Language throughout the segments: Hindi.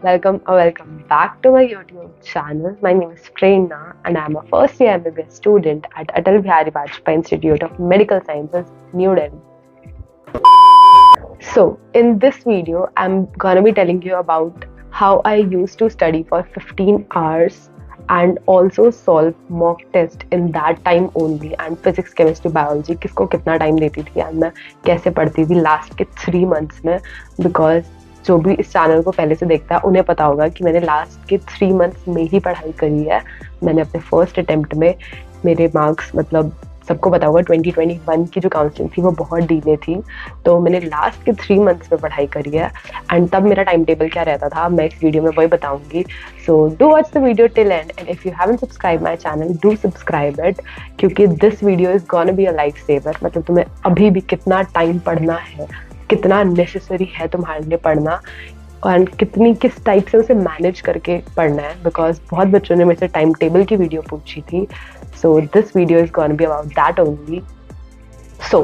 welcome back to my YouTube channel. My name is Prerna and I'm a first year MBBS student at Atal Bihari Vajpayee Institute of Medical Sciences, New Delhi. So, in this video, I'm gonna be telling you about how I used to study for 15 hours and also solve mock test in that time only and physics, chemistry, biology किसको कितना time देती थी and मैं कैसे पढ़ती थी last के 3 months में because जो भी इस चैनल को पहले से देखता है उन्हें पता होगा कि मैंने लास्ट के 3 मंथ्स में ही पढ़ाई करी है। मैंने अपने फर्स्ट अटेम्प्ट में मेरे मार्क्स मतलब सबको पता होगा 2021 की जो काउंसलिंग थी वो बहुत डीले थी, तो मैंने लास्ट के 3 मंथ्स में पढ़ाई करी है एंड तब मेरा टाइम टेबल क्या रहता था मैं इस वीडियो में वही बताऊंगी। So do watch the video till end if you haven't subscribe my channel do subscribe it, क्योंकि this video is gonna be a life saver. मतलब तुम्हें अभी भी कितना टाइम पढ़ना है, कितना नेसेसरी है तुम्हारे लिए पढ़ना और किस टाइप से उसे मैनेज करके पढ़ना है, बिकॉज बहुत बच्चों ने मेरे से टाइम टेबल की वीडियो पूछी थी। So this video is gonna be about that only. So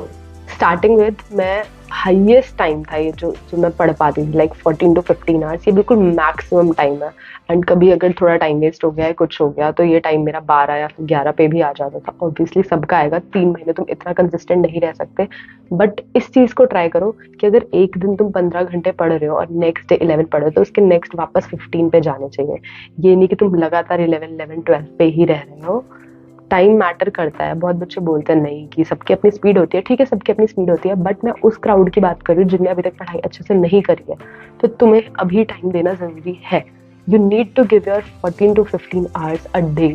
starting with मैं हाईएस्ट टाइम था ये जो मैं पढ़ पाती थी लाइक 14 to 15 आवर्स, ये बिल्कुल मैक्सिमम टाइम है। एंड कभी अगर थोड़ा टाइम वेस्ट हो गया है, कुछ हो गया, तो ये टाइम मेरा 12 या फिर 11 पे भी आ जाता था। ऑब्वियसली सबका आएगा, 3 महीने तुम इतना कंसिस्टेंट नहीं रह सकते, बट इस चीज़ को ट्राई करो कि अगर एक दिन तुम 15 घंटे पढ़ रहे हो और नेक्स्ट डे 11 पढ़ रहे हो तो उसके नेक्स्ट वापस 15 पे जाने चाहिए। ये नहीं कि तुम लगातार 11, 12 पे ही रह रहे हो। टाइम मैटर करता है। बहुत बच्चे बोलते हैं नहीं कि सबकी अपनी स्पीड होती है, ठीक है सबकी अपनी स्पीड होती है, बट मैं उस क्राउड की बात कर रही हूँ जिनने अभी तक पढ़ाई अच्छे से नहीं करी है। तो तुम्हें अभी टाइम देना जरूरी है। You need to give your 14 to 15 hours a day,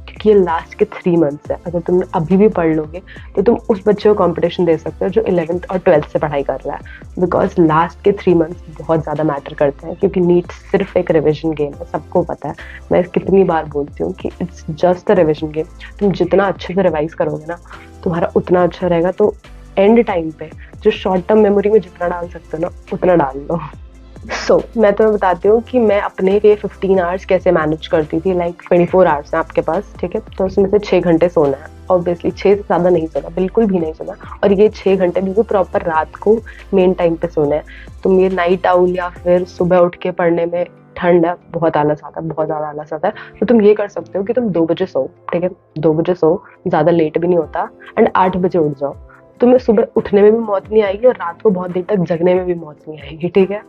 क्योंकि ये लास्ट के 3 मंथ्स है। अगर तुम अभी भी पढ़ लोगे तो तुम उस बच्चे को कंपटीशन दे सकते हो जो 11th और 12th से पढ़ाई कर रहा है, बिकॉज लास्ट के 3 मंथ्स बहुत ज़्यादा मैटर करते हैं। क्योंकि नीट सिर्फ एक रिविजन गेम है, सबको पता है। मैं कितनी बार बोलती हूँ कि it's just a revision game. तुम जितना अच्छे से रिवाइज करोगे ना तुम्हारा उतना अच्छा रहेगा। तो एंड टाइम पे जो शॉर्ट टर्म मेमोरी में जितना डाल सकते हो ना उतना डाल लो। मैं तुम्हें बताती हूँ कि मैं अपने लिए 15 आवर्स कैसे मैनेज करती थी। लाइक 24 आवर्स है आपके पास, ठीक है, तो उसमें से 6 घंटे सोना है। ऑब्वियसली 6 से ज़्यादा नहीं सोना, बिल्कुल भी नहीं सोना। और ये 6 घंटे बिल्कुल प्रॉपर रात को मेन टाइम पे सोना है। तुम ये नाइट आउल या फिर सुबह उठ के पढ़ने में ठंड है, बहुत आलस आता है, बहुत ज़्यादा आलस आता है, तो तुम ये कर सकते हो कि तुम 2 बजे सो, ठीक है, 2 बजे सो, ज़्यादा लेट भी नहीं होता, एंड 8 बजे उठ जाओ। तुम्हें सुबह उठने में भी मौत नहीं आएगी और रात को बहुत देर तक जगने में भी मौत नहीं आएगी, ठीक है।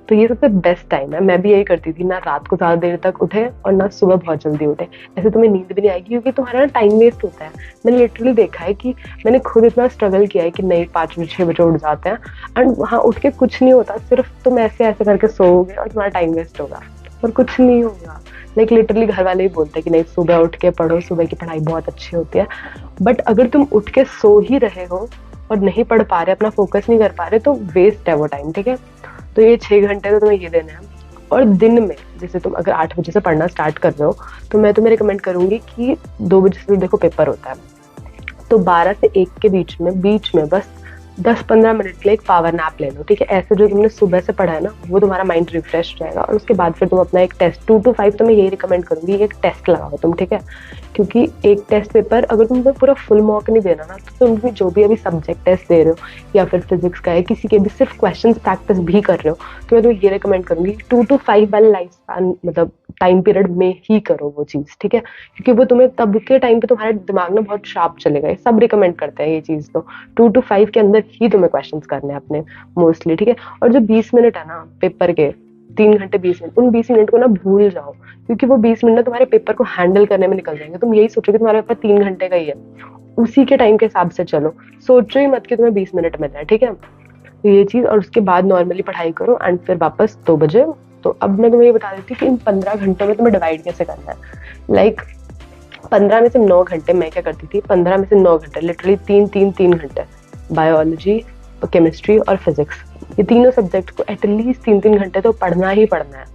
तो ये सबसे बेस्ट टाइम है। मैं भी यही करती थी, ना रात को ज़्यादा देर तक उठे और ना सुबह बहुत जल्दी उठे। ऐसे तुम्हें नींद भी नहीं आएगी क्योंकि तुम्हारा टाइम वेस्ट होता है। मैंने लिटरली देखा है कि मैंने खुद इतना स्ट्रगल किया है कि नहीं 5 बजे 6 बजे उठ जाते हैं एंड वहाँ उठ के कुछ नहीं होता, सिर्फ तुम ऐसे ऐसे करके सोओगे और तुम्हारा टाइम वेस्ट होगा और कुछ नहीं होगा। लाइक लिटरली घर वाले ही बोलते हैं कि नहीं सुबह उठ के पढ़ो, सुबह की पढ़ाई बहुत अच्छी होती है। बट अगर तुम उठ के सो ही रहे हो और नहीं पढ़ पा रहे, अपना फोकस नहीं कर पा रहे, तो वेस्ट है वो टाइम, ठीक है। तो ये 6 घंटे तो तुम्हें ये देना है। और दिन में जैसे तुम अगर 8 बजे से पढ़ना स्टार्ट कर रहे हो तो मैं तुम्हें रिकमेंड करूंगी कि 2 बजे से देखो पेपर होता है, तो 12 से 1 के बीच में बस 10-15 मिनट के लिए एक पावर नैप ले लो, ठीक है। ऐसे जो तुमने सुबह से पढ़ा है ना वो तुम्हारा माइंड रिफ्रेश रहेगा और उसके बाद फिर तुम अपना एक टेस्ट 2 to 5 तो मैं यही रिकमेंड करूंगी, एक टेस्ट लगाओ तुम, ठीक है। क्योंकि एक टेस्ट पेपर अगर तुम्हें पूरा फुल मॉक नहीं देना ना तो तुम भी जो भी अभी सब्जेक्ट टेस्ट दे रहे हो या फिर फिजिक्स का है, किसी के भी सिर्फ क्वेश्चन प्रैक्टिस भी कर रहे हो, तो मैं तुम्हें ये रिकमेंड करूंगी 2 to 5 वाले लाइफ स्पैन मतलब टाइम पीरियड में ही करो वो चीज़, ठीक है। क्योंकि वो तुम्हें तब के टाइम पे तुम्हारे दिमाग में बहुत शार्प चलेगा। ये सब रिकमेंड करते हैं ये चीज़। तो 2 to 5 के अंदर ही तुम्हें क्वेश्चन करने हैं अपने मोस्टली, ठीक है। और जो 20 मिनट है ना पेपर के, 3 घंटे 20 मिनट, उन 20 मिनट को ना भूल जाओ, क्योंकि वो 20 मिनट ना तुम्हारे पेपर को हैंडल करने में निकल जाएंगे। तुम यही सोचोगे तुम्हारा पेपर 3 घंटे का ही है, उसी के टाइम के हिसाब से चलो। सोचो ही मत कि तुम्हें 20 मिनट मिल रहा है, ठीक है। तो ये चीज़, और उसके बाद नॉर्मली पढ़ाई करो एंड फिर वापस 2 बजे। तो अब मैं तुम्हें ये बता देती हूँ कि इन 15 घंटों में तुम्हें डिवाइड कैसे करना है। लाइक 15 में से 9 घंटे मैं क्या करती थी, 15 में से 9 घंटे लिटरली 3 घंटे बायोलॉजी, केमिस्ट्री और फिजिक्स, ये तीनों सब्जेक्ट को एटलीस्ट 3 घंटे तो पढ़ना ही पढ़ना है।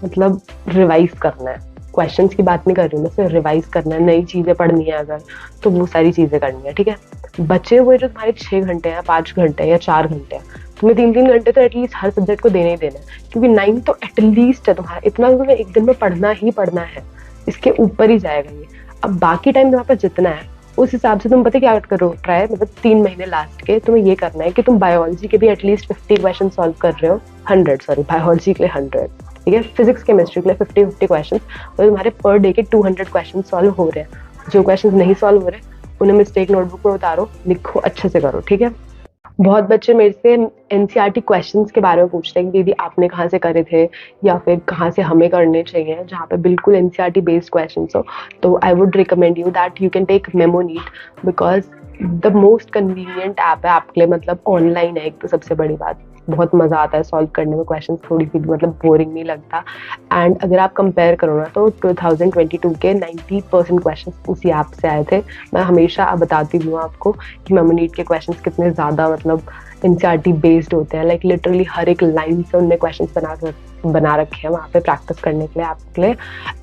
मतलब रिवाइज करना है। क्वेश्चंस की बात नहीं कर रही हूँ मैं, सिर्फ रिवाइज करना है। नई चीज़ें पढ़नी है अगर तो वो सारी चीज़ें करनी है, ठीक है। बचे हुए जो तुम्हारे 6 घंटे हैं, 5 घंटे या 4 घंटे हैं, तुम्हें 3 घंटे तो एटलीस्ट हर सब्जेक्ट को देने ही देना है, क्योंकि 9 तो एटलीस्ट है तुम्हारा। इतना तो तुम्हें एक दिन में पढ़ना ही पढ़ना है, इसके ऊपर ही जाएगा ये। अब बाकी टाइम तुम्हारे पास जितना है उस हिसाब से तुम पता क्या करो, ट्राई मतलब 3 महीने लास्ट के तुम्हें ये करना है कि तुम बायोलॉजी के भी एटलीस्ट 50 क्वेश्चन सॉल्व कर रहे हो, 100 सॉरी बायोलॉजी के लिए 100, ठीक है। फिजिक्स केमिस्ट्री के लिए 50-50 क्वेश्चन, तो तुम्हारे पर डे के 200 क्वेश्चन सॉल्व हो रहे हैं। जो क्वेश्चन नहीं सॉल्व हो रहे उन्हें मिस्टेक नोटबुक में उतारो, लिखो, अच्छे से करो, ठीक है। बहुत बच्चे मेरे से एनसीईआरटी क्वेश्चंस के बारे में पूछते हैं कि दीदी आपने कहाँ से करे थे या फिर कहाँ से हमें करने चाहिए, जहाँ पे बिल्कुल एनसीईआरटी बेस्ड क्वेश्चंस हो। तो I would recommend you that you can take Memonite, because the most convenient app है आपके लिए। मतलब ऑनलाइन है एक तो सबसे बड़ी बात, बहुत मजा आता है सॉल्व करने में क्वेश्चंस, थोड़ी सी मतलब बोरिंग नहीं लगता। एंड अगर आप कंपेयर करो ना तो 2022 के 90% क्वेश्चंस उसी ऐप से आए थे। मैं हमेशा बताती हूँ आपको कि मेमोनीट के क्वेश्चंस कितने ज़्यादा मतलब एनसीईआरटी बेस्ड होते हैं। लाइक लिटरली हर एक लाइन से उनने क्वेश्चंस बना रखे हैं वहाँ पे प्रैक्टिस करने के लिए आपके लिए।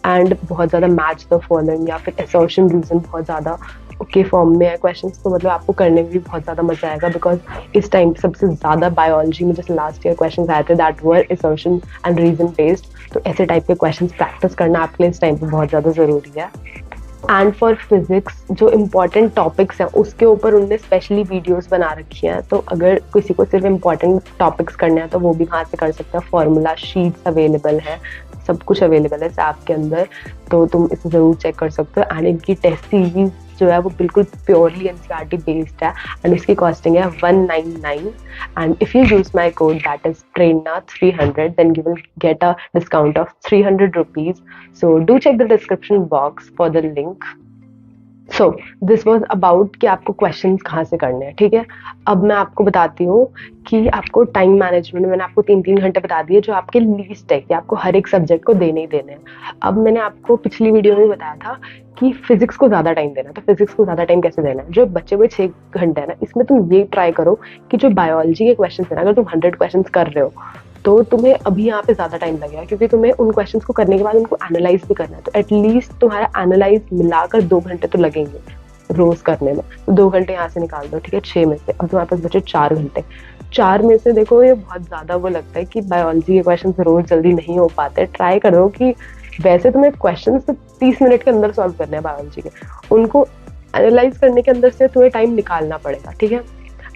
एंड बहुत ज़्यादा मैच द फॉलोइंग या फिर असर्शन रीजन बहुत ज़्यादा के फॉर्म में है क्वेश्चंस, तो मतलब आपको करने में भी बहुत ज़्यादा मजा आएगा। बिकॉज इस टाइम सबसे ज़्यादा बायोलॉजी में जैसे लास्ट ईयर क्वेश्चंस आए थे that were assertion and reason based, तो ऐसे टाइप के क्वेश्चंस प्रैक्टिस करना आपके लिए इस टाइम पे बहुत ज़्यादा ज़रूरी है। एंड फॉर फिजिक्स जो इम्पॉर्टेंट टॉपिक्स हैं उसके ऊपर उनने स्पेशली वीडियोस बना रखी हैं, तो अगर किसी को सिर्फ इम्पॉर्टेंट टॉपिक्स करने हैं तो वो भी वहाँ से कर सकते हैं। फॉर्मूला शीट्स अवेलेबल है, सब कुछ अवेलेबल है इस ऐप के अंदर, तो तुम इसे ज़रूर चेक कर सकते हो। एंड इनकी टेस्ट सीरीज जो है वो बिल्कुल प्योरली एनसीईआरटी बेस्ड है एंड इसकी कॉस्टिंग है 199। And if you use my code that is prerna300 then you will get a discount of 300 rupees. So do check the description box for the link. So this was about कि आपको क्वेश्चंस कहाँ से करने हैं, ठीक है। अब मैं आपको बताती हूँ कि आपको टाइम मैनेजमेंट, मैंने आपको 3-3 घंटे बता दिए जो आपके लीस्ट है कि आपको हर एक सब्जेक्ट को देने ही देने हैं। अब मैंने आपको पिछली वीडियो में बताया था कि फिजिक्स को ज़्यादा टाइम देना है, तो फिजिक्स को ज़्यादा टाइम कैसे देना है। जो बच्चे हुए 6 घंटे है ना, इसमें तुम ये ट्राई करो कि जो बायोलॉजी के क्वेश्चन है ना, अगर तुम 100 क्वेश्चन कर रहे हो तो तुम्हें अभी यहाँ पे ज़्यादा टाइम लगेगा, क्योंकि तुम्हें उन क्वेश्चंस को करने के बाद उनको एनालाइज भी करना है। तो एटलीस्ट तुम्हारा एनालाइज मिलाकर 2 घंटे तो लगेंगे रोज करने में, तो 2 घंटे यहाँ से निकाल दो, ठीक है। 6 में से अब तुम्हारे पास बचे 4 घंटे। 4 में से देखो ये बहुत ज़्यादा वो लगता है कि बायोलॉजी के क्वेश्चन रोज जल्दी नहीं हो पाते। ट्राई करो कि वैसे तुम्हें क्वेश्चन तो 30 मिनट के अंदर सॉल्व करने हैं बायोलॉजी के, उनको एनालाइज करने के अंदर से तुम्हें टाइम निकालना पड़ेगा, ठीक है।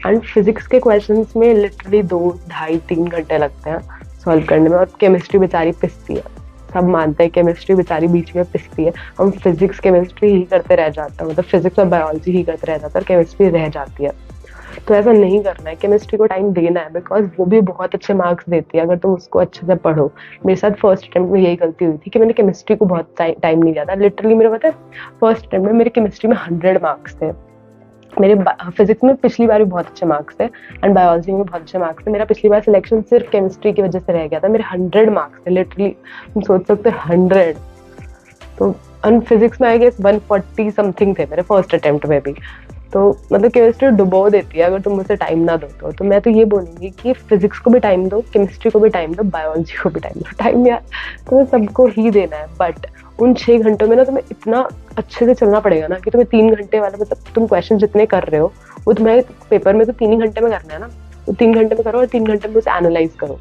एंड फिजिक्स के क्वेश्चंस में लिटरली 2, 2.5, 3 घंटे लगते हैं सॉल्व करने में। और केमिस्ट्री बेचारी पिसती है, सब मानते हैं केमिस्ट्री बेचारी बीच में पिसती है। हम फिजिक्स केमिस्ट्री ही करते रह जाते हैं, मतलब फिजिक्स और बायोलॉजी ही करते रह जाते हैं और केमिस्ट्री रह जाती है। तो ऐसा नहीं करना है, केमिस्ट्री को टाइम देना है, बिकॉज वो भी बहुत अच्छे मार्क्स देती है अगर तुम उसको अच्छे से पढ़ो। मेरे साथ फर्स्ट अटेम्प्ट में यही गलती हुई थी कि मैंने केमिस्ट्री को बहुत टाइम नहीं दिया था। लिटरली मेरे पता है फर्स्ट अटेम्प्ट में मेरे केमिस्ट्री में 100 मार्क्स थे, मेरे फिजिक्स में पिछली बार भी बहुत अच्छे मार्क्स थे एंड बायोलॉजी में बहुत अच्छे मार्क्स थे। मेरा पिछली बार सिलेक्शन सिर्फ केमिस्ट्री की वजह से रह गया था, मेरे 100 मार्क्स थे लिटरली, तुम सोच सकते हो 100। तो फिजिक्स में आई गेस 140 समथिंग थे मेरे फर्स्ट अटेम्प्ट में भी। तो मतलब केमिस्ट्री डुबो देती है अगर तुम मुझसे टाइम ना दो तो मैं तो ये बोलूँगी कि फिजिक्स को भी टाइम दो, केमिस्ट्री को भी टाइम दो, बायोलॉजी को भी टाइम दो। टाइम यार तुम्हें सबको ही देना है, बट उन 6 घंटों में ना तुम्हें इतना अच्छे से चलना पड़ेगा ना कि तुम्हें 3 घंटे वाला मतलब तुम क्वेश्चन जितने कर रहे हो वो तुम्हें पेपर में तो 3 ही घंटे में करना है ना, तो 3 घंटे में करो और 3 घंटे में उसे एनालाइज करो,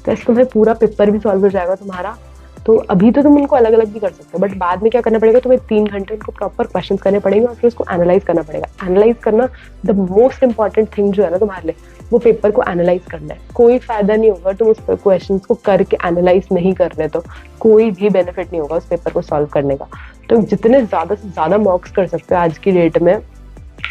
तो ऐसे तुम्हें पूरा पेपर भी सॉल्व हो जाएगा तुम्हारा। तो अभी तो तुम उनको अलग अलग भी कर सकते हो, बट बाद में क्या करना पड़ेगा, तुम्हें 3 घंटे उनको प्रॉपर क्वेश्चन करने पड़ेंगे और फिर उसको एनालाइज करना पड़ेगा। एनालाइज करना द मोस्ट इंपॉर्टेंट थिंग जो है ना तुम्हारे लिए, वो पेपर को एनालाइज करना है। कोई फायदा नहीं होगा तुम उस क्वेश्चन को करके एनालाइज नहीं कर रहे, तो कोई भी बेनिफिट नहीं होगा उस पेपर को सॉल्व करने का। तो जितने ज़्यादा से ज़्यादा मॉक्स कर सकते हो आज की डेट में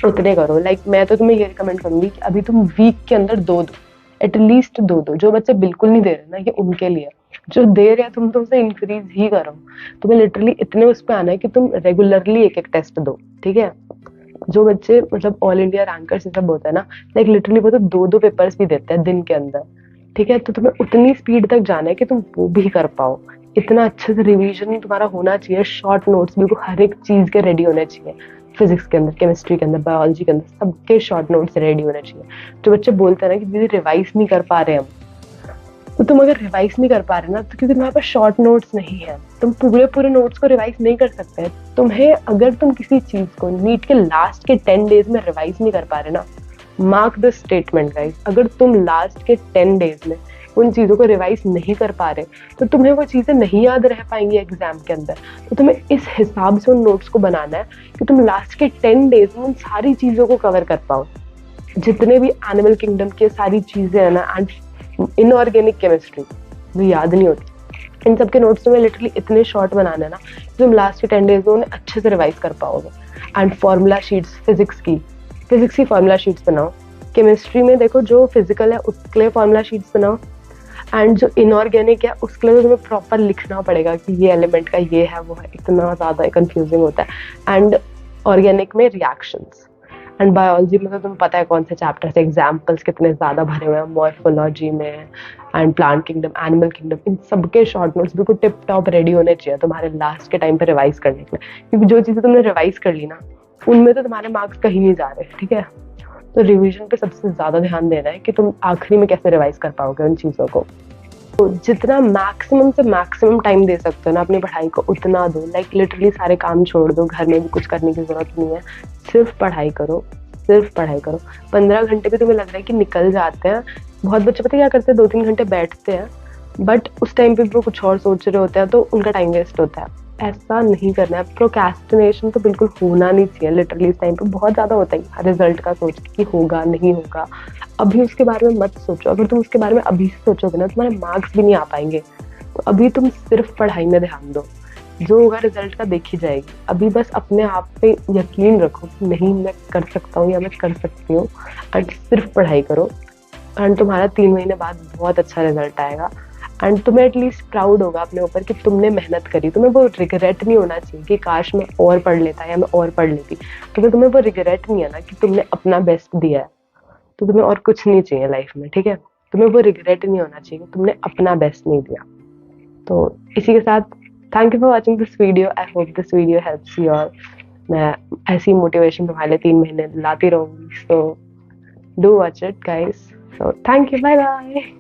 उतने करो। लाइक मैं तो तुम्हें ये रिकमेंड करूंगी कि अभी तुम वीक के अंदर 2 दो, एटलीस्ट 2 दो। जो बच्चे बिल्कुल नहीं दे रहे ना, ये उनके लिए। जो दे रहे हैं तुम तो उसे इंक्रीज ही करो। तुम्हें लिटरली इतने उस पर आना है कि तुम रेगुलरली एक टेस्ट दो, ठीक है। जो बच्चे मतलब ऑल इंडिया रैंकर से सब होता है ना, लाइक लिटरली वो तो 2 पेपर्स भी देते हैं दिन के अंदर, ठीक है। तो तुम्हें उतनी स्पीड तक जाना है कि तुम वो भी कर पाओ। इतना अच्छे से रिवीजन तुम्हारा होना चाहिए, शॉर्ट नोट्स बिल्कुल हर एक चीज के रेडी होने चाहिए। फिजिक्स के अंदर, केमिस्ट्री के अंदर, बायोलॉजी के अंदर, सबके शॉर्ट नोट्स रेडी होने चाहिए। जो बच्चे बोलते हैं ना कि दीदी रिवाइज नहीं कर पा रहे हम, तो तुम अगर रिवाइज नहीं कर पा रहे ना, तो क्योंकि तुम्हारे पास शॉर्ट नोट्स नहीं है, तुम पूरे नोट्स को रिवाइज नहीं कर सकते। तुम्हें अगर तुम किसी चीज को नीट के लास्ट के 10 डेज में रिवाइज नहीं कर पा रहे ना, मार्क द स्टेटमेंट गाइस, अगर तुम लास्ट के 10 डेज में उन चीजों को रिवाइज नहीं कर पा रहे तो तुम्हें वो चीजें नहीं याद रह पाएंगी एग्जाम के अंदर। तो तुम्हें इस हिसाब से उन नोट्स को बनाना है कि तुम लास्ट के 10 डेज में उन सारी चीजों को कवर कर पाओ। जितने भी एनिमल किंगडम की सारी चीजें है ना, एंड इनऑर्गेनिक केमिस्ट्री वो याद नहीं होती, इन सब के नोट्स तुम्हें लिटरली इतने शॉर्ट बनाने हैं ना कि तुम लास्ट के 10 डेज में उन्हें अच्छे से रिवाइज कर पाओगे। एंड फॉर्मूला शीट्स, फिजिक्स की फॉर्मूला शीट्स बनाओ। केमिस्ट्री में देखो जो फिजिकल है उसके लिए फॉर्मूला शीट्स बनाओ, एंड जो इनऑर्गेनिक है उसके लिए तो तुम्हें प्रॉपर लिखना पड़ेगा कि ये एलिमेंट का ये है वो है, इतना ज़्यादा कंफ्यूजिंग होता है। एंड ऑर्गेनिक में रिएक्शंस, एंड बायोलॉजी में तो तुम्हें पता है कौन से चैप्टर से एग्जाम्पल्स कितने ज़्यादा भरे हुए हैं, मॉर्फोलॉजी में and plant kingdom, animal kingdom, इन सबके शॉर्ट नोट्स बिल्कुल टिप टॉप रेडी होने चाहिए तुम्हारे लास्ट के टाइम पे रिवाइज करने के लिए, क्योंकि जो चीज़ें तुमने रिवाइज कर ली ना उनमें तो तुम्हारे मार्क्स कहीं नहीं जा रहे, ठीक है। तो रिवीजन पे सबसे ज़्यादा ध्यान देना है कि तुम आखिरी में कैसे रिवाइज कर पाओगे उन चीज़ों को। तो जितना मैक्सिमम से मैक्सिमम टाइम दे सकते हो ना अपनी पढ़ाई को उतना दो। लाइक लिटरली सारे काम छोड़ दो, घर में भी कुछ करने की जरूरत नहीं है, सिर्फ पढ़ाई करो, सिर्फ पढ़ाई करो। 15 घंटे भी तुम्हें लग रहा है कि निकल जाते हैं, बहुत बच्चे पता है क्या करते हैं, 2-3 घंटे बैठते हैं बट उस टाइम पे वो कुछ और सोच रहे होते हैं तो उनका टाइम वेस्ट होता है। ऐसा नहीं करना है। प्रोक्रेस्टिनेशन तो बिल्कुल होना नहीं चाहिए। लिटरली इस टाइम पे बहुत ज़्यादा होता है रिजल्ट का सोच के कि होगा नहीं होगा, अभी उसके बारे में मत सोचो। अगर तुम उसके बारे में अभी से सोचोगे ना तुम्हारे मार्क्स भी नहीं आ पाएंगे। तो अभी तुम सिर्फ पढ़ाई में ध्यान दो, जो होगा रिजल्ट का देखी जाएगी। अभी बस अपने आप पे यकीन रखो कि नहीं मैं कर सकता हूँ या मैं कर सकती हूँ, एंड सिर्फ पढ़ाई करो। एंड तुम्हारा 3 महीने बाद बहुत अच्छा रिजल्ट आएगा, एंड तुम्हें एटलीस्ट प्राउड होगा अपने ऊपर कि तुमने मेहनत करी। तुम्हें वो रिग्रेट नहीं होना चाहिए कि काश मैं और पढ़ लेता या मैं और पढ़ लेती। क्योंकि तुम्हें वो रिग्रेट नहीं है ना कि तुमने अपना बेस्ट दिया है, तो तुम्हें और कुछ नहीं चाहिए लाइफ में, ठीक है। तुम्हें वो रिग्रेट नहीं होना चाहिए कि तुमने अपना बेस्ट नहीं दिया। तो इसी के साथ thank you for watching this video. I hope this video helps you all. मैं ऐसी मोटिवेशन तुम्हारे लिए 3 महीने लाती रहूंगी, so do watch it guys. So thank you, bye bye.